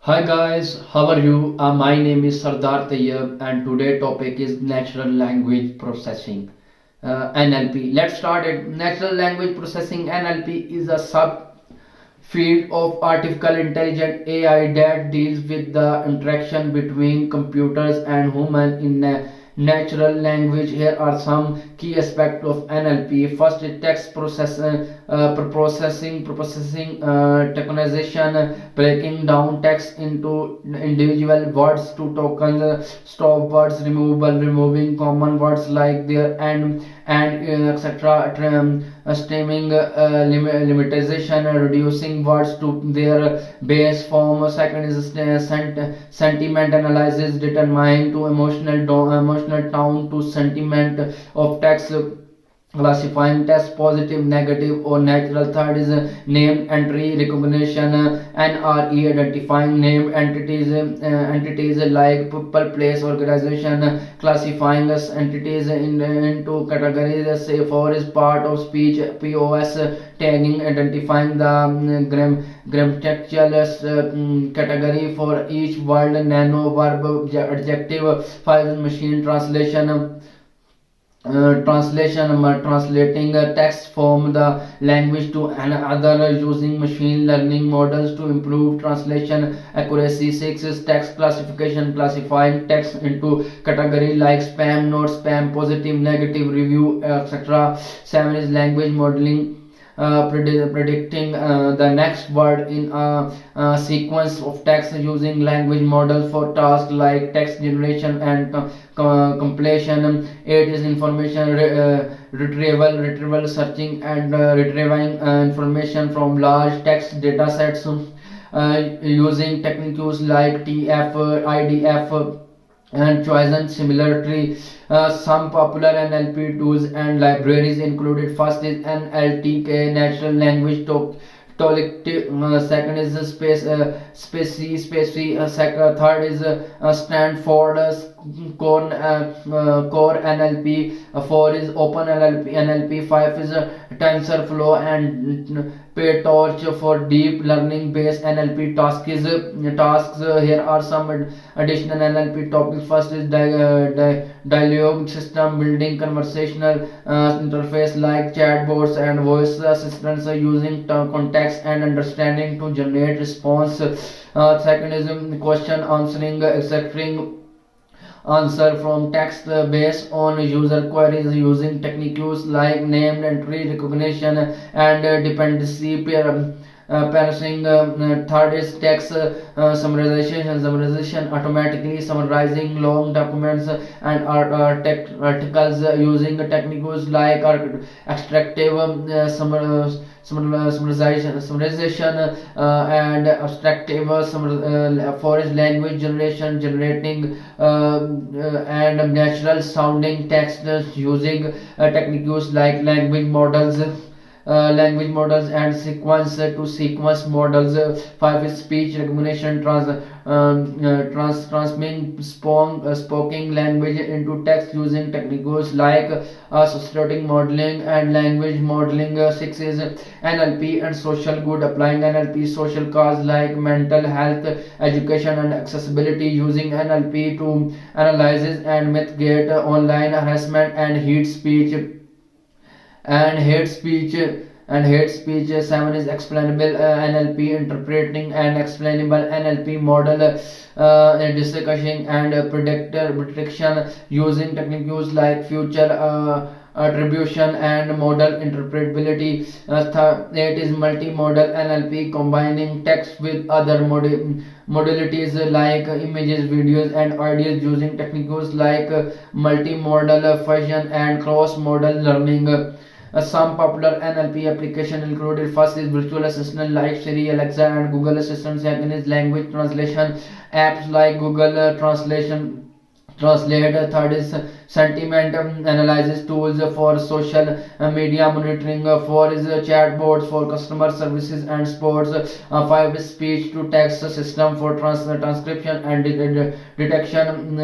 Hi guys, how are you? My name is Sardar Tayyab and today topic is natural language processing NLP. Let's start it. Natural language processing NLP is a sub field of artificial intelligence AI that deals with the interaction between computers and humans in natural language. Here are some key aspects of NLP. First is text processing, tokenization, breaking down text into individual words to tokens, stop words, removing common words like there and etc. Stemming limitation, reducing words to their base form. Second is sentiment analysis, determining to emotional tone to sentiment of text, classifying text positive, negative or natural. Third is name entry recognition, NRE, identifying named entities like people, place, organization, classifying us entities into categories. Say for is part of speech. POS, tagging, identifying the grammatical category for each word. Nano verb adjective. Five is machine translation, translating a text from the language to another using machine learning models to improve translation accuracy. Six is text classification, classifying text into category like spam, not spam, positive, negative, review, etc. Seven is language modeling, predicting the next word in a sequence of text using language models for tasks like text generation and completion. 8 is information retrieval, searching and retrieving information from large text data sets using techniques like TF, IDF, and chosen similarly. Some popular NLP tools and libraries included. First is NLTK, Natural Language Collective. Second is third is Stanford Core NLP. Four is Open NLP. Five is TensorFlow and PyTorch for deep learning based NLP tasks. Here are some additional NLP topics. First is dialogue system, building conversational interface like chatbots and voice assistants using context and understanding to generate response. Second is question answering, extracting answer from text based on user queries using techniques like named entry recognition and dependency parsing. Third is text summarization, automatically summarizing long documents and articles using techniques like extractive summarization and abstractive forest language generation, generating and natural sounding text using techniques like language models and sequence to sequence models. Five is speech recognition, transmitting spoken language into text using techniques like associative modeling and language modeling. Six is NLP and social good, applying NLP social cause like mental health, education and accessibility using NLP to analyze and mitigate online harassment and hate speech and hate speech. Seven is explainable NLP, interpreting and explainable NLP model, discussion and prediction using techniques like future attribution and model interpretability. Eight is multimodal NLP, combining text with other modalities like images, videos and audios using techniques like multimodal fusion and cross-modal learning. Some popular NLP application included. First is virtual assistant like Siri, Alexa and Google Assistant. Second is language translation apps like Google Translate. Third is sentiment analysis tools for social media monitoring, 4 is chatbots for customer services and sports, 5 is speech to text system for transcription and detection,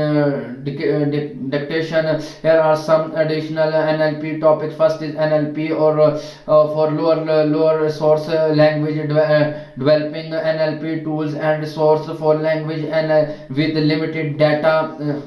dictation. Here are some additional NLP topics. First is NLP, or for lower source language developing NLP tools and source for language and with limited data.